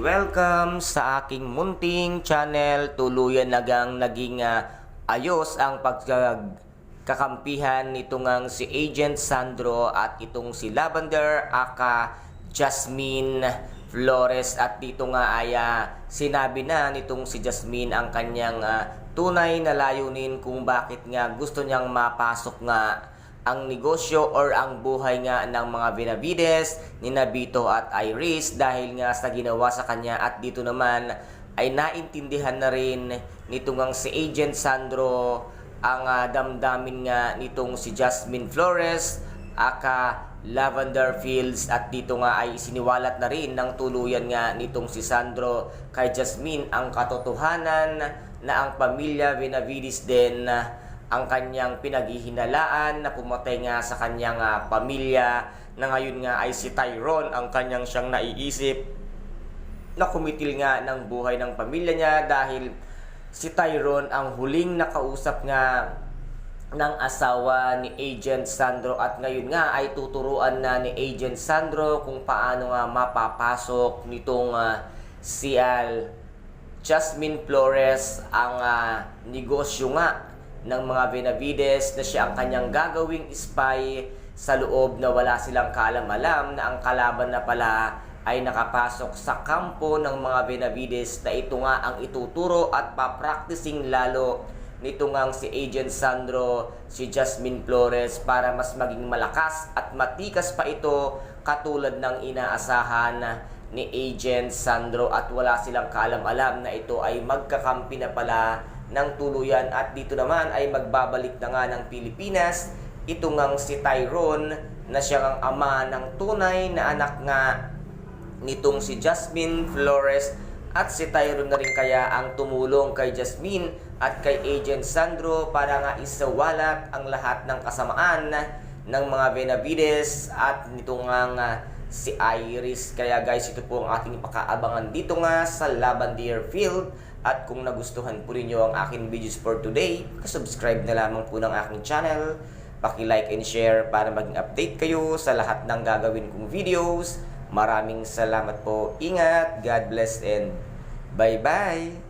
welcome sa aking munting channel. Tuluyan nagang naging ayos ang pagkakampihan nitong si Agent Sandro at itong si Lavender aka Jasmine Flores. At dito nga ay sinabi na nitong si Jasmine ang kanyang tunay na layunin kung bakit nga gusto niyang mapasok nga ang negosyo or ang buhay nga ng mga Benavides ni Nabito at Iris dahil nga sa ginawa sa kanya. At dito naman ay naintindihan na rin nitong si Agent Sandro ang damdamin nga nitong si Jasmine Flores aka Lavender Fields. At dito nga ay siniwalat na rin ng tuluyan nga nitong si Sandro kay Jasmine ang katotohanan na ang pamilya Benavides din ang kanyang pinaghihinalaan na pumatay nga sa kanyang pamilya, na ngayon nga ay si Tyrone ang kanyang siyang naiisip na kumitil nga ng buhay ng pamilya niya dahil si Tyrone ang huling nakausap nga ng asawa ni Agent Sandro. At ngayon nga ay tuturuan na ni Agent Sandro kung paano nga mapapasok nitong si Jasmine Flores ang negosyo nga ng mga Benavides, na siya ang kanyang gagawing spy sa loob, na wala silang kaalam-alam na ang kalaban na pala ay nakapasok sa kampo ng mga Benavides, na ito nga ang ituturo at papracticing lalo nito ngang si Agent Sandro si Jasmine Flores para mas maging malakas at matikas pa ito katulad ng inaasahan ni Agent Sandro. At wala silang kaalam-alam na ito ay magkakampi na pala ng tuluyan. At dito naman ay magbabalik na nga ng Pilipinas ito ngang si Tyrone, na siya ang ama ng tunay na anak nga nitong si Jasmine Flores. At si Tyrone na rin kaya ang tumulong kay Jasmine at kay Agent Sandro para nga isawalat ang lahat ng kasamaan ng mga Benavides at nito nga si Iris. Kaya guys, ito po ang ating pakaabangan dito nga sa Lavender Field. At kung nagustuhan po ninyo ang aking videos for today, subscribe na lamang po ng aking channel, paki-like and share para maging update kayo sa lahat ng gagawin kong videos. Maraming salamat po. Ingat, God bless, and bye-bye!